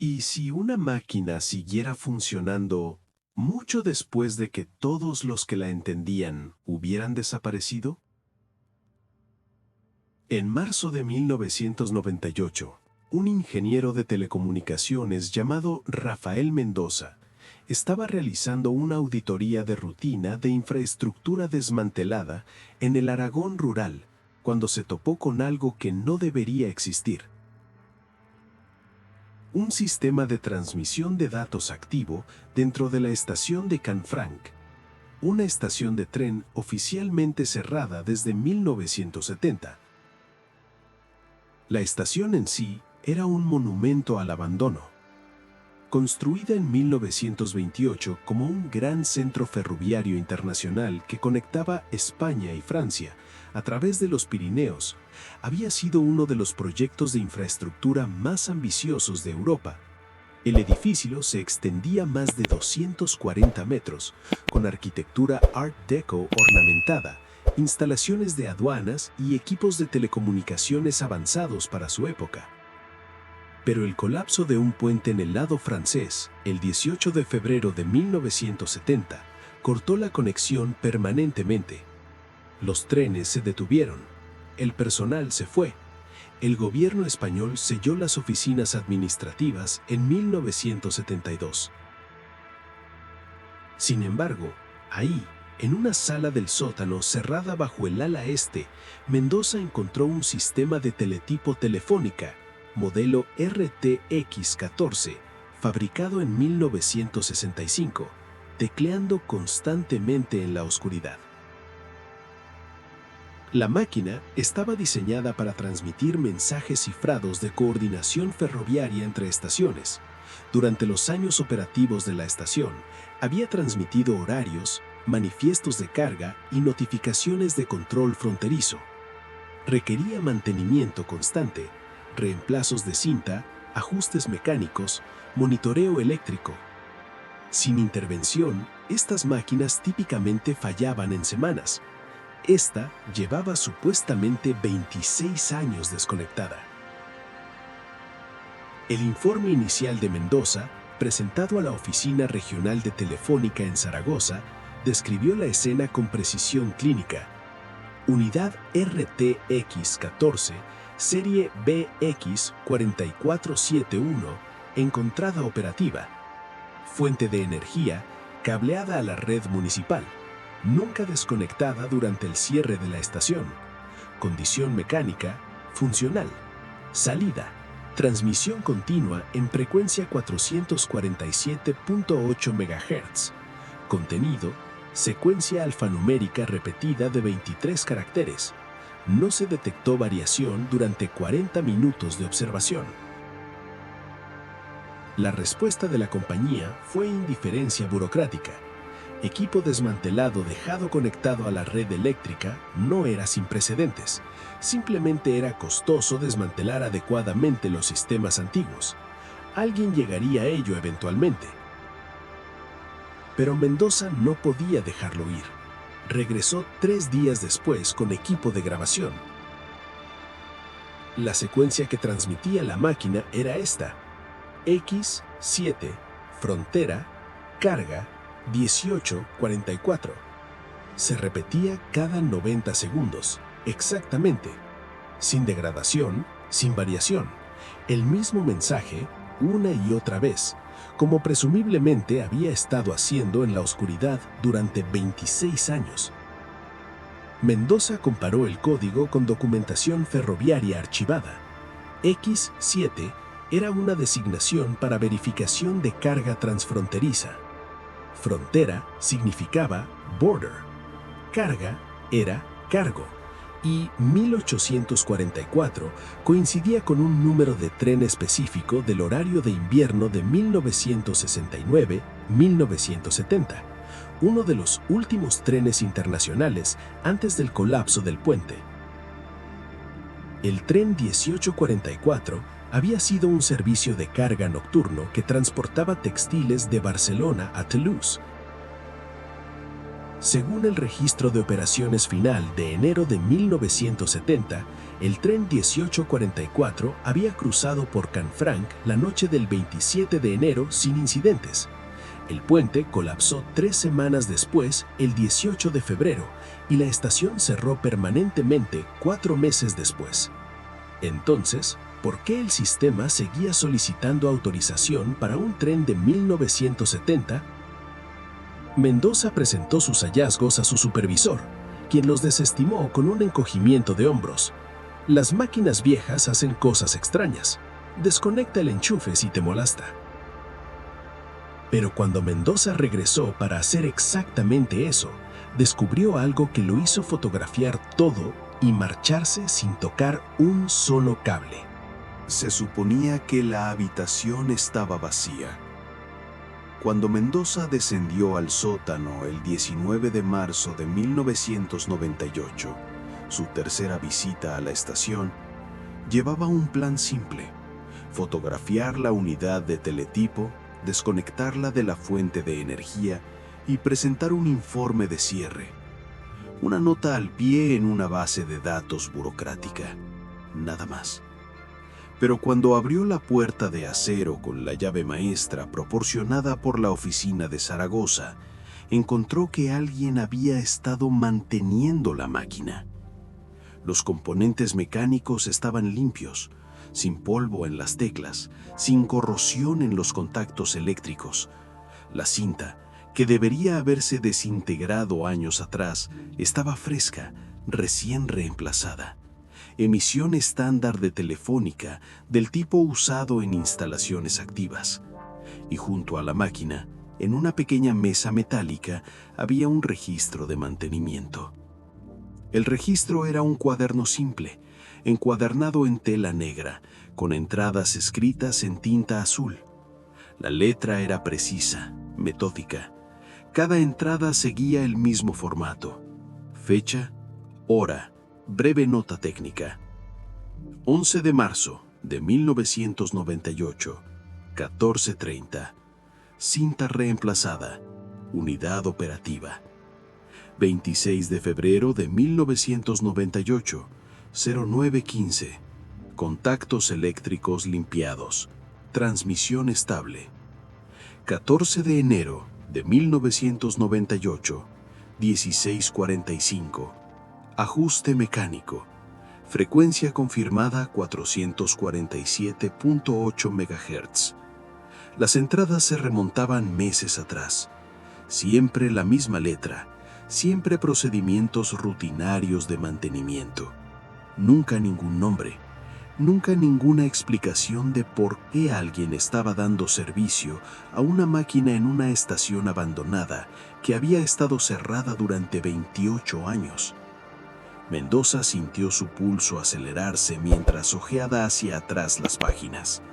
¿Y si una máquina siguiera funcionando mucho después de que todos los que la entendían hubieran desaparecido? En marzo de 1998, un ingeniero de telecomunicaciones llamado Rafael Mendoza estaba realizando una auditoría de rutina de infraestructura desmantelada en el Aragón rural, cuando se topó con algo que no debería existir. Un sistema de transmisión de datos activo dentro de la estación de Canfranc, una estación de tren oficialmente cerrada desde 1970. La estación en sí era un monumento al abandono. Construida en 1928 como un gran centro ferroviario internacional que conectaba España y Francia a través de los Pirineos, había sido uno de los proyectos de infraestructura más ambiciosos de Europa. El edificio se extendía más de 240 metros, con arquitectura Art Deco ornamentada, instalaciones de aduanas y equipos de telecomunicaciones avanzados para su época. Pero el colapso de un puente en el lado francés, el 18 de febrero de 1970, cortó la conexión permanentemente. Los trenes se detuvieron, el personal se fue, el gobierno español selló las oficinas administrativas en 1972. Sin embargo, ahí, en una sala del sótano cerrada bajo el ala este, Mendoza encontró un sistema de teletipo telefónica, modelo RTX-14, fabricado en 1965, tecleando constantemente en la oscuridad. La máquina estaba diseñada para transmitir mensajes cifrados de coordinación ferroviaria entre estaciones. Durante los años operativos de la estación, había transmitido horarios, manifiestos de carga y notificaciones de control fronterizo. Requería mantenimiento constante, reemplazos de cinta, ajustes mecánicos, monitoreo eléctrico. Sin intervención, estas máquinas típicamente fallaban en semanas. Esta llevaba supuestamente 26 años desconectada. El informe inicial de Mendoza, presentado a la Oficina Regional de Telefónica en Zaragoza, describió la escena con precisión clínica. Unidad RTX-14, serie BX4471, encontrada operativa. Fuente de energía, cableada a la red municipal. Nunca desconectada durante el cierre de la estación. Condición mecánica, funcional. Salida, transmisión continua en frecuencia 447.8 MHz. Contenido, secuencia alfanumérica repetida de 23 caracteres. No se detectó variación durante 40 minutos de observación. La respuesta de la compañía fue indiferencia burocrática. Equipo desmantelado dejado conectado a la red eléctrica no era sin precedentes. Simplemente era costoso desmantelar adecuadamente los sistemas antiguos. Alguien llegaría a ello eventualmente. Pero Mendoza no podía dejarlo ir. Regresó 3 días después con equipo de grabación. La secuencia que transmitía la máquina era esta: X7, frontera, carga, 1844. Se repetía cada 90 segundos, exactamente, sin degradación, sin variación. El mismo mensaje, una y otra vez, como presumiblemente había estado haciendo en la oscuridad durante 26 años. Mendoza comparó el código con documentación ferroviaria archivada. X7 era una designación para verificación de carga transfronteriza. Frontera significaba border. Carga era cargo. Y 1844 coincidía con un número de tren específico del horario de invierno de 1969-1970, uno de los últimos trenes internacionales antes del colapso del puente. El tren 1844 había sido un servicio de carga nocturno que transportaba textiles de Barcelona a Toulouse. Según el registro de operaciones final de enero de 1970, El tren 1844 había cruzado por Canfranc la noche del 27 de enero sin incidentes. El puente colapsó 3 semanas después, el 18 de febrero, y la estación cerró permanentemente 4 meses después. Entonces, ¿por qué el sistema seguía solicitando autorización para un tren de 1970? Mendoza presentó sus hallazgos a su supervisor, quien los desestimó con un encogimiento de hombros. Las máquinas viejas hacen cosas extrañas. Desconecta el enchufe si te molesta. Pero cuando Mendoza regresó para hacer exactamente eso, descubrió algo que lo hizo fotografiar todo y marcharse sin tocar un solo cable. Se suponía que la habitación estaba vacía. Cuando Mendoza descendió al sótano el 19 de marzo de 1998, su tercera visita a la estación, llevaba un plan simple: fotografiar la unidad de teletipo, desconectarla de la fuente de energía y presentar un informe de cierre. Una nota al pie en una base de datos burocrática. Nada más. Pero cuando abrió la puerta de acero con la llave maestra proporcionada por la oficina de Zaragoza, encontró que alguien había estado manteniendo la máquina. Los componentes mecánicos estaban limpios, sin polvo en las teclas, sin corrosión en los contactos eléctricos. La cinta, que debería haberse desintegrado años atrás, estaba fresca, recién reemplazada. Emisión estándar de Telefónica del tipo usado en instalaciones activas. Y junto a la máquina, en una pequeña mesa metálica, había un registro de mantenimiento. El registro era un cuaderno simple, encuadernado en tela negra, con entradas escritas en tinta azul. La letra era precisa, metódica. Cada entrada seguía el mismo formato: fecha, hora, breve nota técnica. 11 de marzo de 1998, 14:30. Cinta reemplazada, unidad operativa. 26 de febrero de 1998, 09:15. Contactos eléctricos limpiados. Transmisión estable. 14 de enero de 1998, 16:45. Ajuste mecánico. Frecuencia confirmada 447.8 MHz. Las entradas se remontaban meses atrás. Siempre la misma letra, siempre procedimientos rutinarios de mantenimiento. Nunca ningún nombre, nunca ninguna explicación de por qué alguien estaba dando servicio a una máquina en una estación abandonada que había estado cerrada durante 28 años. Mendoza sintió su pulso acelerarse mientras hojeaba hacia atrás las páginas.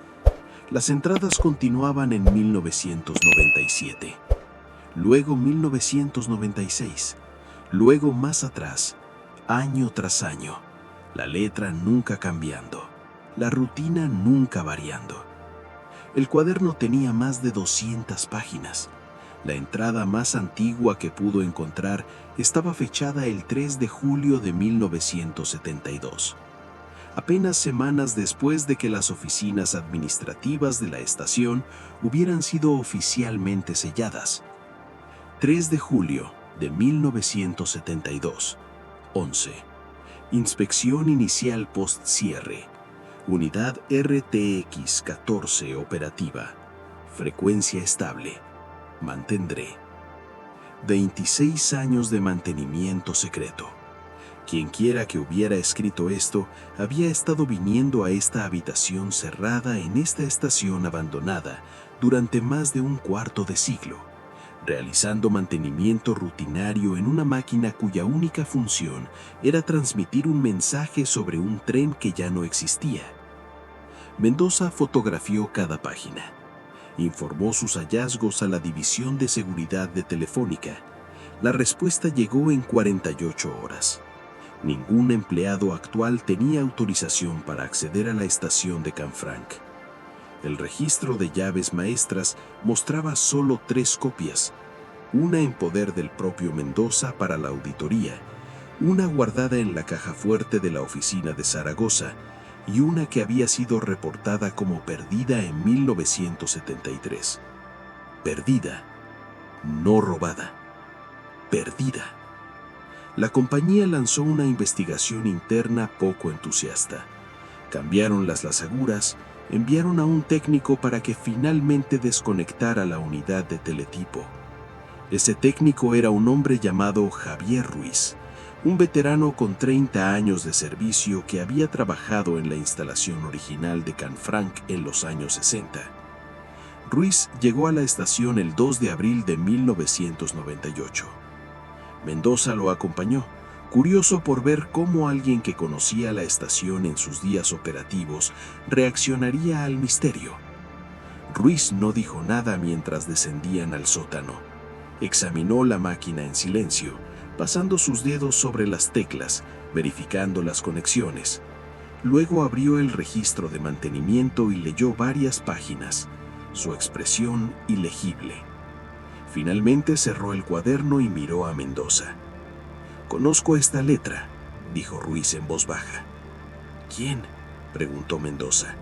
Las entradas continuaban en 1997, luego 1996, luego más atrás, año tras año, la letra nunca cambiando, la rutina nunca variando. El cuaderno tenía más de 200 páginas. La entrada más antigua que pudo encontrar estaba fechada el 3 de julio de 1972, apenas semanas después de que las oficinas administrativas de la estación hubieran sido oficialmente selladas. 3 de julio de 1972, 11. Inspección inicial post-cierre. Unidad RTX 14 operativa. Frecuencia estable. Mantendré. 26 años de mantenimiento secreto. Quienquiera que hubiera escrito esto había estado viniendo a esta habitación cerrada en esta estación abandonada durante más de un cuarto de siglo, realizando mantenimiento rutinario en una máquina cuya única función era transmitir un mensaje sobre un tren que ya no existía. Mendoza fotografió cada página. Informó sus hallazgos a la División de Seguridad de Telefónica. La respuesta llegó en 48 horas. Ningún empleado actual tenía autorización para acceder a la estación de Canfranc. El registro de llaves maestras mostraba solo 3 copias, una en poder del propio Mendoza para la auditoría una guardada en la caja fuerte de la oficina de Zaragoza y una que había sido reportada como perdida en 1973. Perdida, no robada, perdida. La compañía lanzó una investigación interna poco entusiasta. Cambiaron las lazaguras, enviaron a un técnico para que finalmente desconectara la unidad de teletipo. Ese técnico era un hombre llamado Javier Ruiz, un veterano con 30 años de servicio que había trabajado en la instalación original de Canfranc en los años 60. Ruiz llegó a la estación el 2 de abril de 1998. Mendoza lo acompañó, curioso por ver cómo alguien que conocía la estación en sus días operativos reaccionaría al misterio. Ruiz no dijo nada mientras descendían al sótano. Examinó la máquina en silencio, pasando sus dedos sobre las teclas, verificando las conexiones. Luego abrió el registro de mantenimiento y leyó varias páginas, su expresión ilegible. Finalmente cerró el cuaderno y miró a Mendoza. «Conozco esta letra», dijo Ruiz en voz baja. «¿Quién?», preguntó Mendoza.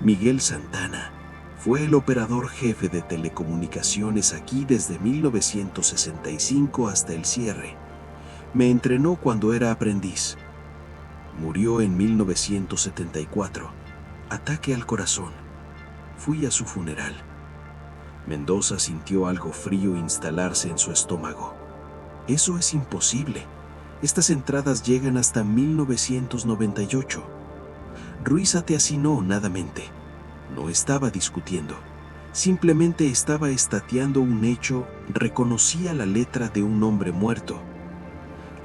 «Miguel Santana. Fue el operador jefe de telecomunicaciones aquí desde 1965 hasta el cierre. Me entrenó cuando era aprendiz. Murió en 1974. Ataque al corazón. Fui a su funeral». Mendoza sintió algo frío instalarse en su estómago. «Eso es imposible. Estas entradas llegan hasta 1998. Ruiz ateacinó nadamente. No estaba discutiendo. Simplemente estaba estateando un hecho, reconocía la letra de un hombre muerto.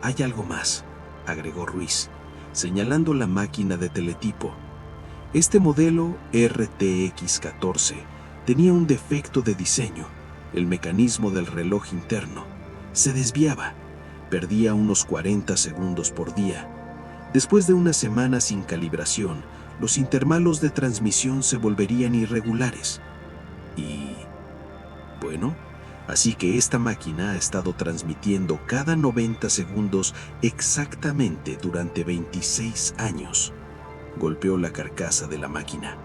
«Hay algo más», agregó Ruiz, señalando la máquina de teletipo. Este modelo RTX-14 tenía un defecto de diseño. El mecanismo del reloj interno se desviaba. Perdía unos 40 segundos por día. Después de una semana sin calibración, los intervalos de transmisión se volverían irregulares. Bueno, así que esta máquina ha estado transmitiendo cada 90 segundos exactamente durante 26 años. Golpeó la carcasa de la máquina.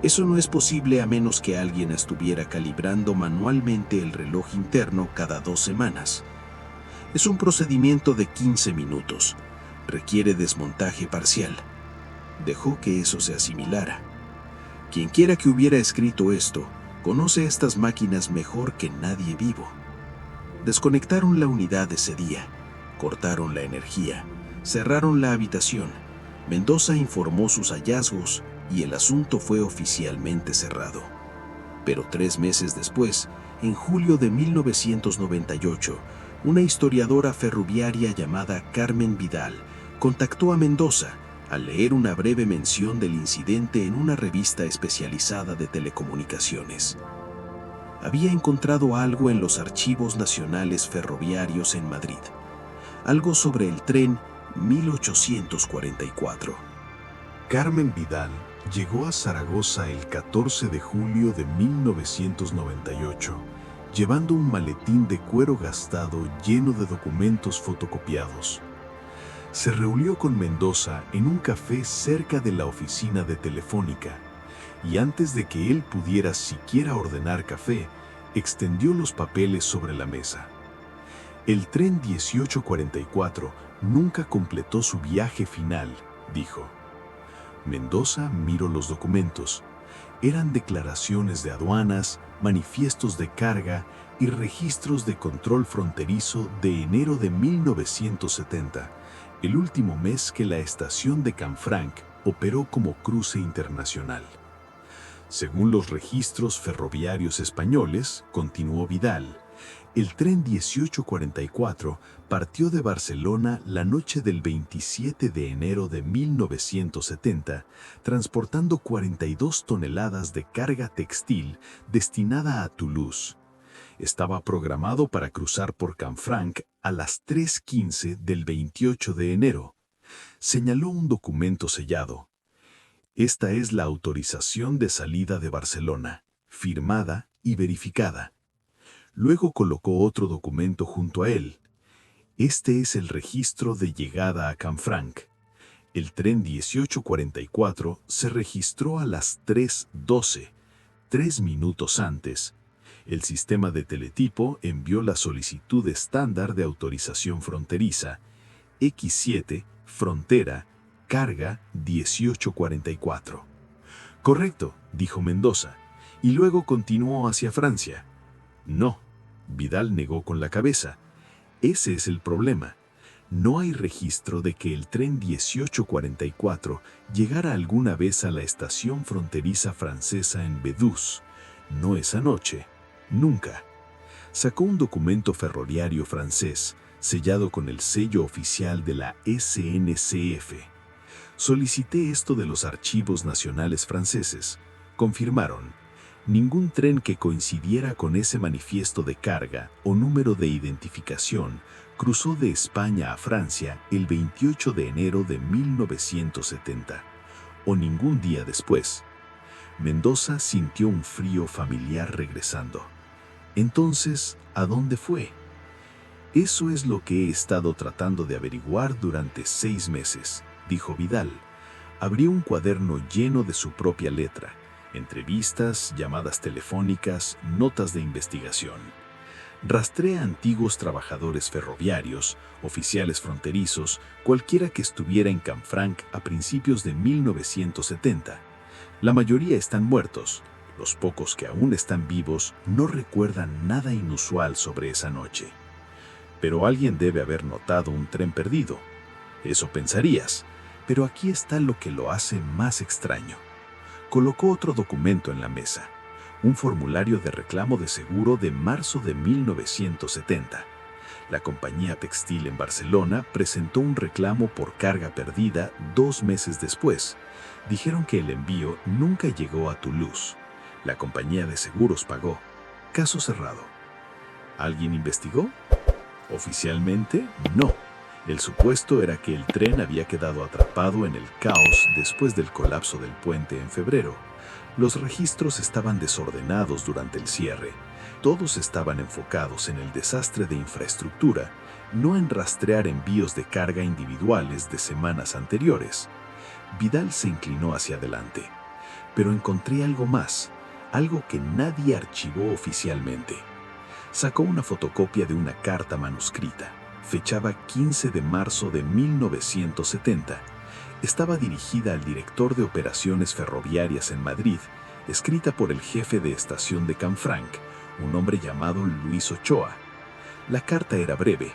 Eso no es posible a menos que alguien estuviera calibrando manualmente el reloj interno cada 2 semanas. Es un procedimiento de 15 minutos. Requiere desmontaje parcial. Dejó que eso se asimilara. Quienquiera que hubiera escrito esto, conoce estas máquinas mejor que nadie vivo. Desconectaron la unidad ese día, cortaron la energía, cerraron la habitación. Mendoza informó sus hallazgos y el asunto fue oficialmente cerrado. Pero 3 meses después, en julio de 1998, una historiadora ferroviaria llamada Carmen Vidal contactó a Mendoza al leer una breve mención del incidente en una revista especializada de telecomunicaciones. Había encontrado algo en los archivos nacionales ferroviarios en Madrid, algo sobre el tren 1844. Carmen Vidal llegó a Zaragoza el 14 de julio de 1998, llevando un maletín de cuero gastado lleno de documentos fotocopiados. Se reunió con Mendoza en un café cerca de la oficina de Telefónica, y antes de que él pudiera siquiera ordenar café, extendió los papeles sobre la mesa. El tren 1844 nunca completó su viaje final, dijo. Mendoza miró los documentos. Eran declaraciones de aduanas, manifiestos de carga y registros de control fronterizo de enero de 1970, el último mes que la estación de Canfranc operó como cruce internacional. Según los registros ferroviarios españoles, continuó Vidal, el tren 1844 partió de Barcelona la noche del 27 de enero de 1970, transportando 42 toneladas de carga textil destinada a Toulouse. Estaba programado para cruzar por Canfranc a las 3:15 del 28 de enero. Señaló un documento sellado. Esta es la autorización de salida de Barcelona, firmada y verificada. Luego colocó otro documento junto a él. Este es el registro de llegada a Canfranc. El tren 1844 se registró a las 3:12, 3 minutos antes. El sistema de teletipo envió la solicitud estándar de autorización fronteriza X7, frontera, carga 1844. Correcto, dijo Mendoza, y luego continuó hacia Francia. No, Vidal negó con la cabeza. Ese es el problema. No hay registro de que el tren 1844 llegara alguna vez a la estación fronteriza francesa en Bedous. No esa noche, nunca. Sacó un documento ferroviario francés, sellado con el sello oficial de la SNCF. Solicité esto de los archivos nacionales franceses. Confirmaron. Ningún tren que coincidiera con ese manifiesto de carga o número de identificación cruzó de España a Francia el 28 de enero de 1970, o ningún día después. Mendoza sintió un frío familiar regresando. Entonces, ¿a dónde fue? Eso es lo que he estado tratando de averiguar durante 6 meses, dijo Vidal. Abrió un cuaderno lleno de su propia letra. Entrevistas, llamadas telefónicas, notas de investigación. Rastrea a antiguos trabajadores ferroviarios, oficiales fronterizos, cualquiera que estuviera en Canfranc a principios de 1970. La mayoría están muertos. Los pocos que aún están vivos no recuerdan nada inusual sobre esa noche. Pero alguien debe haber notado un tren perdido. Eso pensarías, pero aquí está lo que lo hace más extraño. Colocó otro documento en la mesa, un formulario de reclamo de seguro de marzo de 1970. La compañía textil en Barcelona presentó un reclamo por carga perdida 2 meses después. Dijeron que el envío nunca llegó a Toulouse. La compañía de seguros pagó. Caso cerrado. ¿Alguien investigó? Oficialmente, no. El supuesto era que el tren había quedado atrapado en el caos después del colapso del puente en febrero. Los registros estaban desordenados durante el cierre. Todos estaban enfocados en el desastre de infraestructura, no en rastrear envíos de carga individuales de semanas anteriores. Vidal se inclinó hacia adelante. Pero encontré algo más, algo que nadie archivó oficialmente. Sacó una fotocopia de una carta manuscrita. Fechaba 15 de marzo de 1970. Estaba dirigida al director de operaciones ferroviarias en Madrid, escrita por el jefe de estación de Canfranc, un hombre llamado Luis Ochoa. La carta era breve.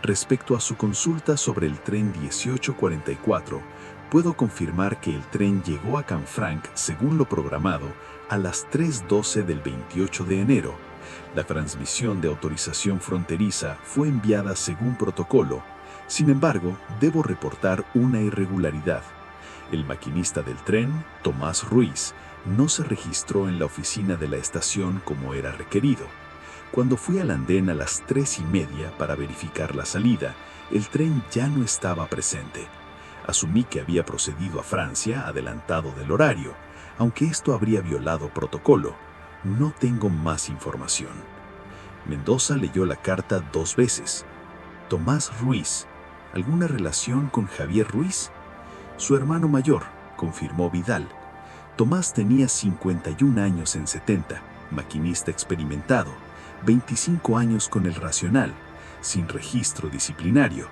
Respecto a su consulta sobre el tren 1844, puedo confirmar que el tren llegó a Canfranc según lo programado a las 3:12 del 28 de enero. La transmisión de autorización fronteriza fue enviada según protocolo. Sin embargo, debo reportar una irregularidad. El maquinista del tren, Tomás Ruiz, no se registró en la oficina de la estación como era requerido. Cuando fui al andén a las 3:30 para verificar la salida, el tren ya no estaba presente. Asumí que había procedido a Francia adelantado del horario, aunque esto habría violado protocolo. No tengo más información. Mendoza leyó la carta 2 veces. Tomás Ruiz. ¿Alguna relación con Javier Ruiz? Su hermano mayor, confirmó Vidal. Tomás tenía 51 años en 70, maquinista experimentado, 25 años con el Racional, sin registro disciplinario.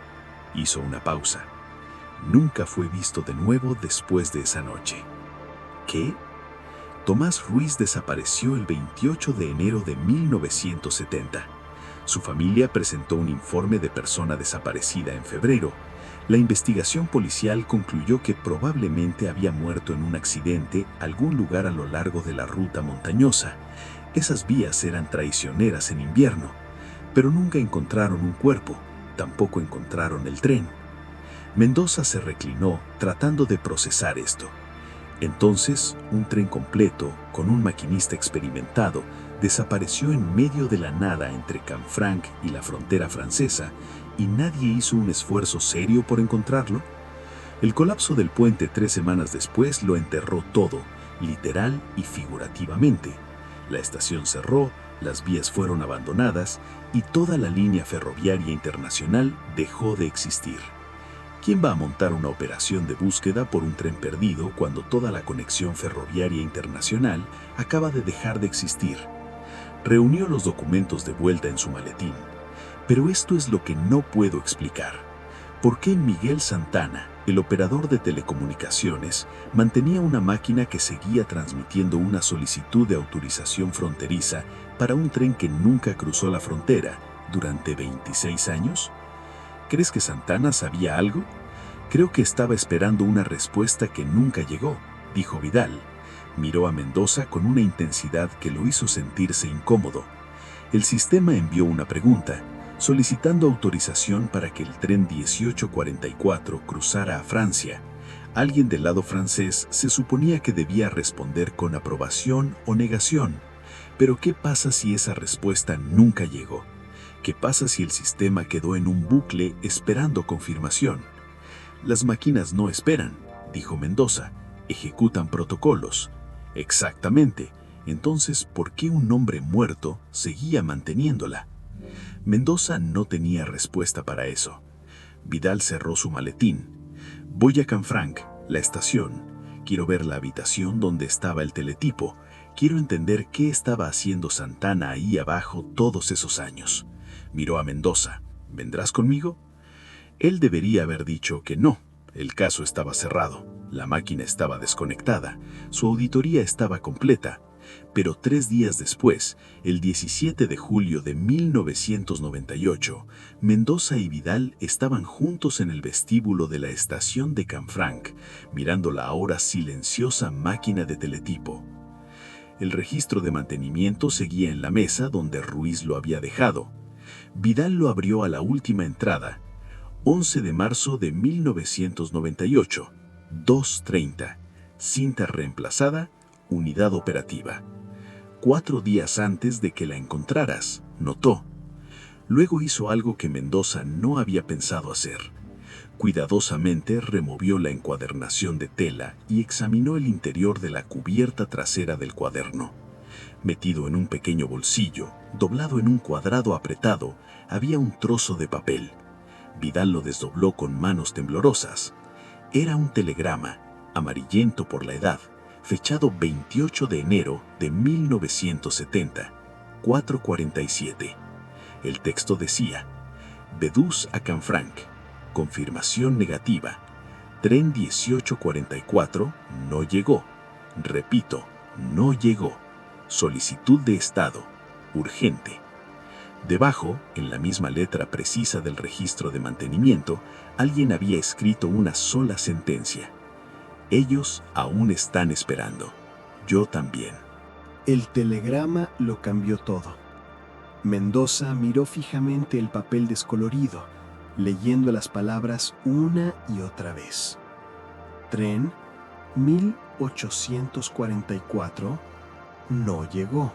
Hizo una pausa. Nunca fue visto de nuevo después de esa noche. ¿Qué? Tomás Ruiz desapareció el 28 de enero de 1970. Su familia presentó un informe de persona desaparecida en febrero. La investigación policial concluyó que probablemente había muerto en un accidente algún lugar a lo largo de la ruta montañosa. Esas vías eran traicioneras en invierno, pero nunca encontraron un cuerpo, tampoco encontraron el tren. Mendoza se reclinó tratando de procesar esto. Entonces, un tren completo, con un maquinista experimentado, desapareció en medio de la nada entre Canfranc y la frontera francesa, y nadie hizo un esfuerzo serio por encontrarlo. El colapso del puente 3 semanas después lo enterró todo, literal y figurativamente. La estación cerró, Las vías fueron abandonadas y toda la línea ferroviaria internacional dejó de existir. ¿Quién va a montar una operación de búsqueda por un tren perdido cuando toda la conexión ferroviaria internacional acaba de dejar de existir? Reunió los documentos de vuelta en su maletín. Pero esto es lo que no puedo explicar. ¿Por qué Miguel Santana, el operador de telecomunicaciones, mantenía una máquina que seguía transmitiendo una solicitud de autorización fronteriza para un tren que nunca cruzó la frontera durante 26 años? ¿Crees que Santana sabía algo? Creo que estaba esperando una respuesta que nunca llegó, dijo Vidal. Miró a Mendoza con una intensidad que lo hizo sentirse incómodo. El sistema envió una pregunta, solicitando autorización para que el tren 1844 cruzara a Francia. Alguien del lado francés se suponía que debía responder con aprobación o negación. Pero ¿qué pasa si esa respuesta nunca llegó? ¿Qué pasa si el sistema quedó en un bucle esperando confirmación? Las máquinas no esperan, dijo Mendoza, ejecutan protocolos. Exactamente. Entonces, ¿por qué un hombre muerto seguía manteniéndola? Mendoza no tenía respuesta para eso. Vidal cerró su maletín. Voy a Canfranc, la estación. Quiero ver la habitación donde estaba el teletipo. Quiero entender qué estaba haciendo Santana ahí abajo todos esos años. Miró a Mendoza. ¿Vendrás conmigo? Él debería haber dicho que no. El caso estaba cerrado. La máquina estaba desconectada. Su auditoría estaba completa. Pero 3 días después, el 17 de julio de 1998, Mendoza y Vidal estaban juntos en el vestíbulo de la estación de Canfranc, mirando la ahora silenciosa máquina de teletipo. El registro de mantenimiento seguía en la mesa donde Ruiz lo había dejado. Vidal lo abrió a la última entrada, 11 de marzo de 1998, 2:30, cinta reemplazada, unidad operativa. 4 días antes de que la encontraras, notó. Luego hizo algo que Mendoza no había pensado hacer. Cuidadosamente removió la encuadernación de tela y examinó el interior de la cubierta trasera del cuaderno. Metido en un pequeño bolsillo, doblado en un cuadrado apretado, había un trozo de papel. Vidal lo desdobló con manos temblorosas. Era un telegrama, amarillento por la edad, fechado 28 de enero de 1970, 4:47. El texto decía: Vedús a Canfranc, confirmación negativa. Tren 1844 no llegó. Repito, no llegó. Solicitud de estado, urgente. Debajo, en la misma letra precisa del registro de mantenimiento, alguien había escrito una sola sentencia. Ellos aún están esperando. Yo también. El telegrama lo cambió todo. Mendoza miró fijamente el papel descolorido, leyendo las palabras una y otra vez. Tren 1844 no llegó.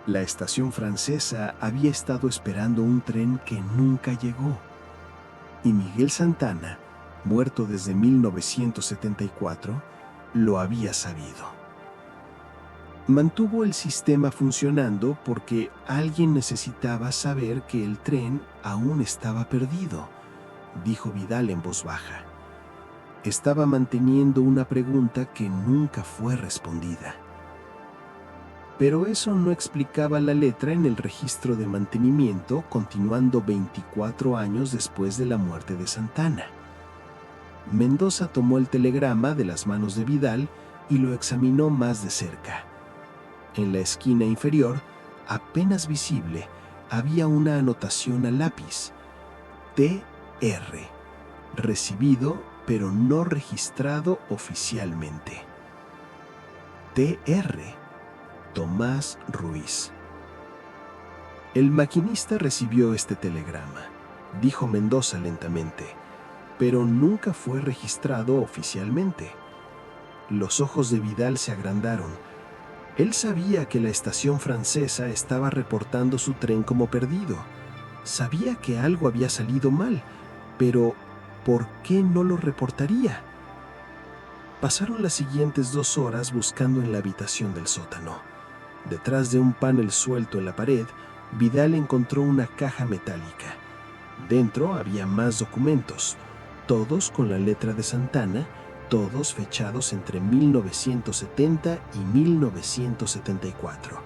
La estación francesa había estado esperando un tren que nunca llegó. Y Miguel Santana, muerto desde 1974, lo había sabido. Mantuvo el sistema funcionando porque alguien necesitaba saber que el tren aún estaba perdido, dijo Vidal en voz baja. Estaba manteniendo una pregunta que nunca fue respondida. Pero eso no explicaba la letra en el registro de mantenimiento, continuando 24 años después de la muerte de Santana. Mendoza tomó el telegrama de las manos de Vidal y lo examinó más de cerca. En la esquina inferior, apenas visible, había una anotación a lápiz: TR, recibido pero no registrado oficialmente. TR, Tomás Ruiz. El maquinista recibió este telegrama, dijo Mendoza lentamente, pero nunca fue registrado oficialmente. Los ojos de Vidal se agrandaron. Él sabía que la estación francesa estaba reportando su tren como perdido. Sabía que algo había salido mal, pero ¿por qué no lo reportaría? Pasaron las siguientes 2 horas buscando en la habitación del sótano. Detrás de un panel suelto en la pared, Vidal encontró una caja metálica. Dentro había más documentos, todos con la letra de Santana, todos fechados entre 1970 y 1974.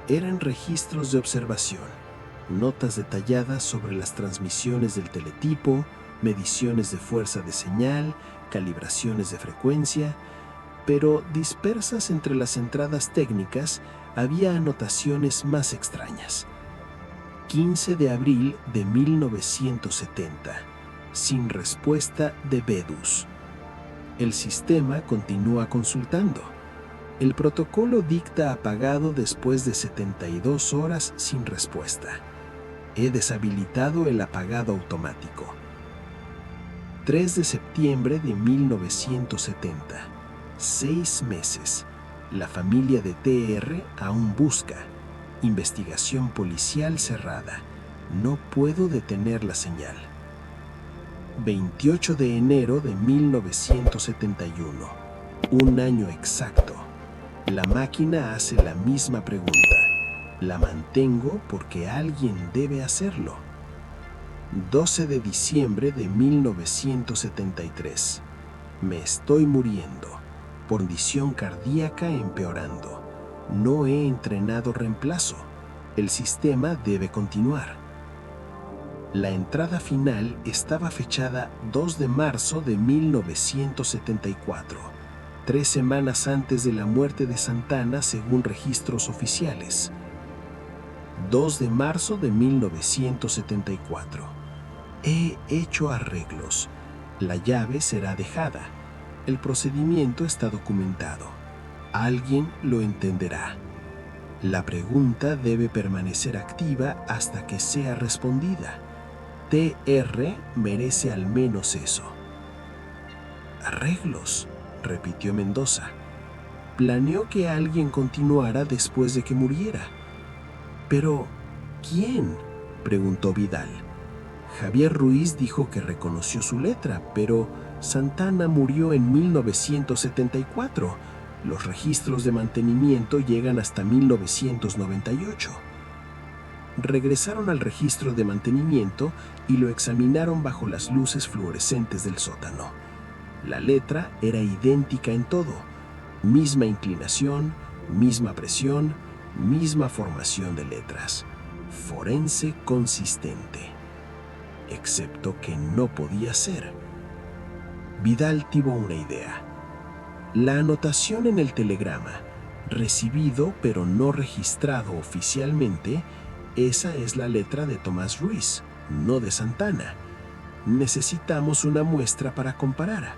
Eran registros de observación, notas detalladas sobre las transmisiones del teletipo, mediciones de fuerza de señal, calibraciones de frecuencia, pero dispersas entre las entradas técnicas había anotaciones más extrañas. 15 de abril de 1970, sin respuesta de Vedus. El sistema continúa consultando. El protocolo dicta apagado después de 72 horas sin respuesta. He deshabilitado el apagado automático. 3 de septiembre de 1970. 6 meses. La familia de TR aún busca. Investigación policial cerrada. No puedo detener la señal. 28 de enero de 1971. Un año exacto. La máquina hace la misma pregunta. La mantengo porque alguien debe hacerlo. 12 de diciembre de 1973. Me estoy muriendo. Condición cardíaca empeorando. No he entrenado reemplazo. El sistema debe continuar. La entrada final estaba fechada 2 de marzo de 1974, 3 semanas antes de la muerte de Santana según registros oficiales. 2 de marzo de 1974. He hecho arreglos. La llave será dejada. El procedimiento está documentado. Alguien lo entenderá. La pregunta debe permanecer activa hasta que sea respondida. TR merece al menos eso. Arreglos, repitió Mendoza. Planeó que alguien continuara después de que muriera. Pero, ¿quién?, preguntó Vidal. Javier Ruiz dijo que reconoció su letra, pero Santana murió en 1974. Los registros de mantenimiento llegan hasta 1998. Regresaron al registro de mantenimiento y lo examinaron bajo las luces fluorescentes del sótano. La letra era idéntica en todo. Misma inclinación, misma presión, misma formación de letras. Forense consistente. Excepto que no podía ser. Vidal tuvo una idea. La anotación en el telegrama, recibido pero no registrado oficialmente, esa es la letra de Tomás Ruiz, no de Santana. Necesitamos una muestra para comparar.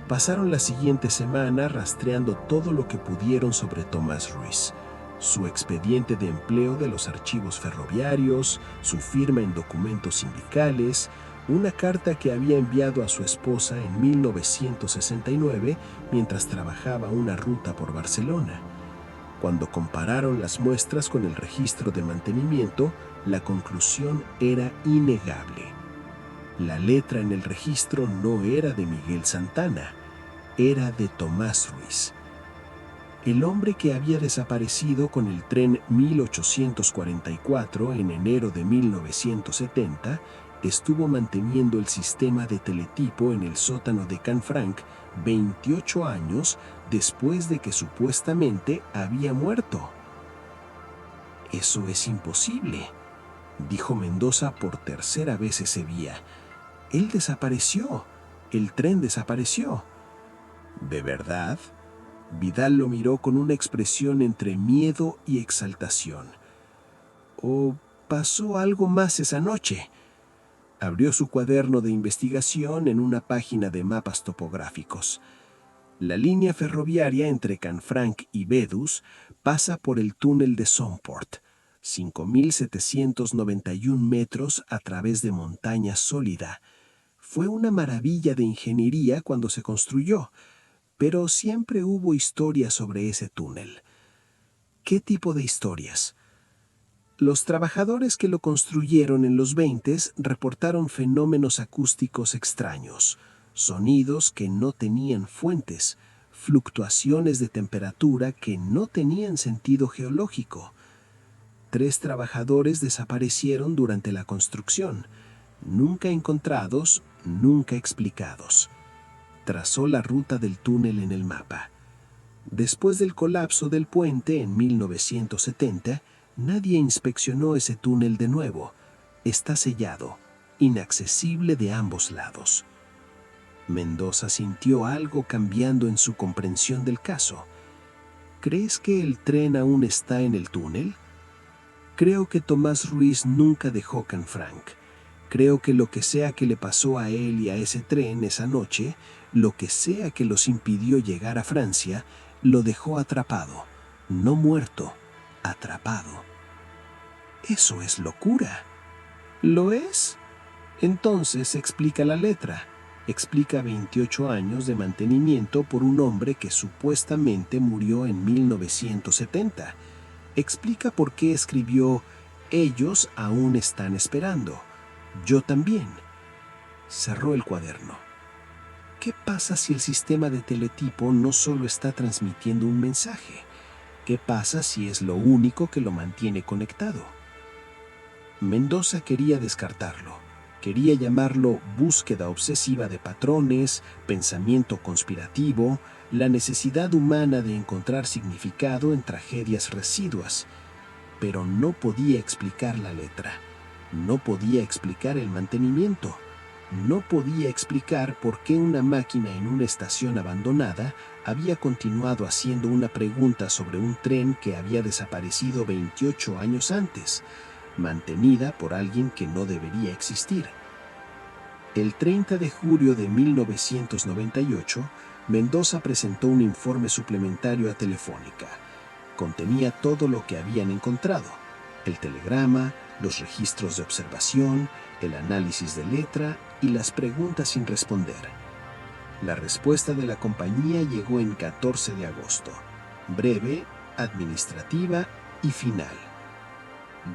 Pasaron la siguiente semana rastreando todo lo que pudieron sobre Tomás Ruiz. Su expediente de empleo de los archivos ferroviarios, su firma en documentos sindicales, una carta que había enviado a su esposa en 1969 mientras trabajaba una ruta por Barcelona. Cuando compararon las muestras con el registro de mantenimiento, la conclusión era innegable. La letra en el registro no era de Miguel Santana, era de Tomás Ruiz. El hombre que había desaparecido con el tren 1844 en enero de 1970 estuvo manteniendo el sistema de teletipo en el sótano de Canfranc 28 años después de que supuestamente había muerto. Eso es imposible, dijo Mendoza por tercera vez ese día. Él desapareció. El tren desapareció. ¿De verdad? Vidal lo miró con una expresión entre miedo y exaltación. ¿O pasó algo más esa noche? Abrió su cuaderno de investigación en una página de mapas topográficos. La línea ferroviaria entre Canfranc y Vedus pasa por el túnel de Somport, 5.791 metros a través de montaña sólida. Fue una maravilla de ingeniería cuando se construyó, pero siempre hubo historias sobre ese túnel. ¿Qué tipo de historias? Los trabajadores que lo construyeron en los 20s reportaron fenómenos acústicos extraños, sonidos que no tenían fuentes, fluctuaciones de temperatura que no tenían sentido geológico. 3 trabajadores desaparecieron durante la construcción, nunca encontrados, nunca explicados. Trazó la ruta del túnel en el mapa. Después del colapso del puente en 1970, nadie inspeccionó ese túnel de nuevo. Está sellado, inaccesible de ambos lados. Mendoza sintió algo cambiando en su comprensión del caso. ¿Crees que el tren aún está en el túnel? Creo que Tomás Ruiz nunca dejó Canfranc. Creo que lo que sea que le pasó a él y a ese tren esa noche, lo que sea que los impidió llegar a Francia, lo dejó atrapado, no muerto, atrapado. Eso es locura. ¿Lo es? Entonces explica la letra. Explica 28 años de mantenimiento por un hombre que supuestamente murió en 1970. Explica por qué escribió «Ellos aún están esperando. Yo también». Cerró el cuaderno. ¿Qué pasa si el sistema de teletipo no solo está transmitiendo un mensaje? ¿Qué pasa si es lo único que lo mantiene conectado? Mendoza quería descartarlo. Quería llamarlo búsqueda obsesiva de patrones, pensamiento conspirativo, la necesidad humana de encontrar significado en tragedias residuas. Pero no podía explicar la letra. No podía explicar el mantenimiento. No podía explicar por qué una máquina en una estación abandonada había continuado haciendo una pregunta sobre un tren que había desaparecido 28 años antes, mantenida por alguien que no debería existir. El 30 de julio de 1998, Mendoza presentó un informe suplementario a Telefónica. Contenía todo lo que habían encontrado: el telegrama, los registros de observación, el análisis de letra y las preguntas sin responder. La respuesta de la compañía llegó en 14 de agosto, breve, administrativa y final.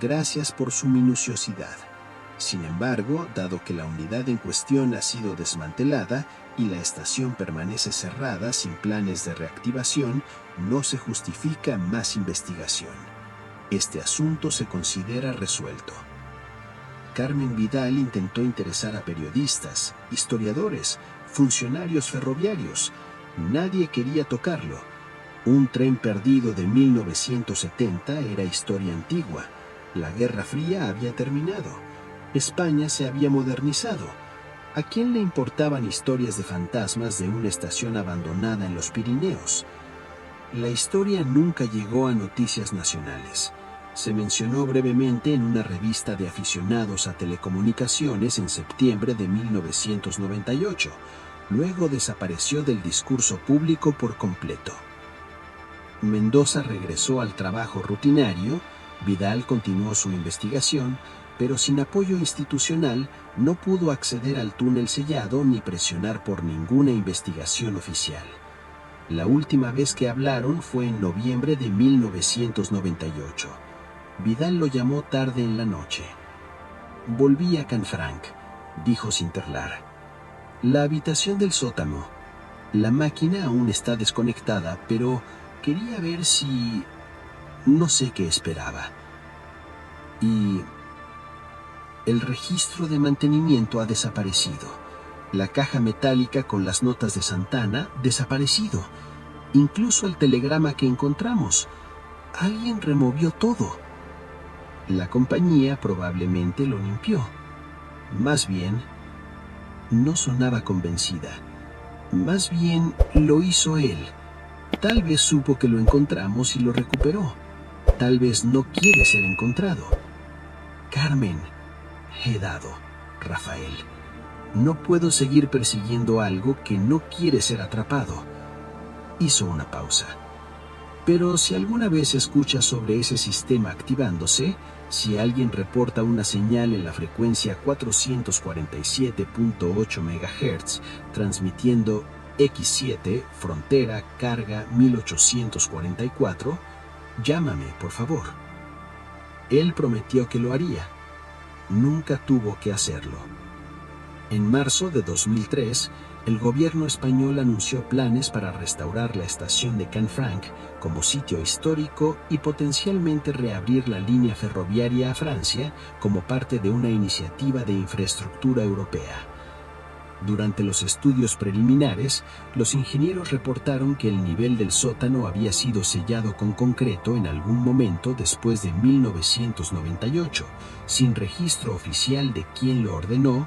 Gracias por su minuciosidad. Sin embargo, dado que la unidad en cuestión ha sido desmantelada y la estación permanece cerrada sin planes de reactivación, no se justifica más investigación. Este asunto se considera resuelto. Carmen Vidal intentó interesar a periodistas, historiadores, funcionarios ferroviarios. Nadie quería tocarlo. Un tren perdido de 1970 era historia antigua. La Guerra Fría había terminado. España se había modernizado. ¿A quién le importaban historias de fantasmas de una estación abandonada en los Pirineos? La historia nunca llegó a noticias nacionales. Se mencionó brevemente en una revista de aficionados a telecomunicaciones en septiembre de 1998. Luego desapareció del discurso público por completo. Mendoza regresó al trabajo rutinario. Vidal continuó su investigación, pero sin apoyo institucional no pudo acceder al túnel sellado ni presionar por ninguna investigación oficial. La última vez que hablaron fue en noviembre de 1998. Vidal lo llamó tarde en la noche. «Volví a Canfranc», dijo sin tardar. «La habitación del sótano. La máquina aún está desconectada, pero quería ver si... no sé qué esperaba. Y... el registro de mantenimiento ha desaparecido. La caja metálica con las notas de Santana, desaparecido. Incluso el telegrama que encontramos. Alguien removió todo. La compañía probablemente lo limpió. Más bien, no sonaba convencida. Más bien lo hizo él. Tal vez supo que lo encontramos y lo recuperó. Tal vez no quiere ser encontrado. Carmen, he dado, Rafael. No puedo seguir persiguiendo algo que no quiere ser atrapado. Hizo una pausa. Pero si alguna vez escuchas sobre ese sistema activándose, si alguien reporta una señal en la frecuencia 447.8 MHz, transmitiendo X7, frontera, carga 1844, llámame, por favor. Él prometió que lo haría. Nunca tuvo que hacerlo. En marzo de 2003, el gobierno español anunció planes para restaurar la estación de Canfranc como sitio histórico y potencialmente reabrir la línea ferroviaria a Francia como parte de una iniciativa de infraestructura europea. Durante los estudios preliminares, los ingenieros reportaron que el nivel del sótano había sido sellado con concreto en algún momento después de 1998, sin registro oficial de quién lo ordenó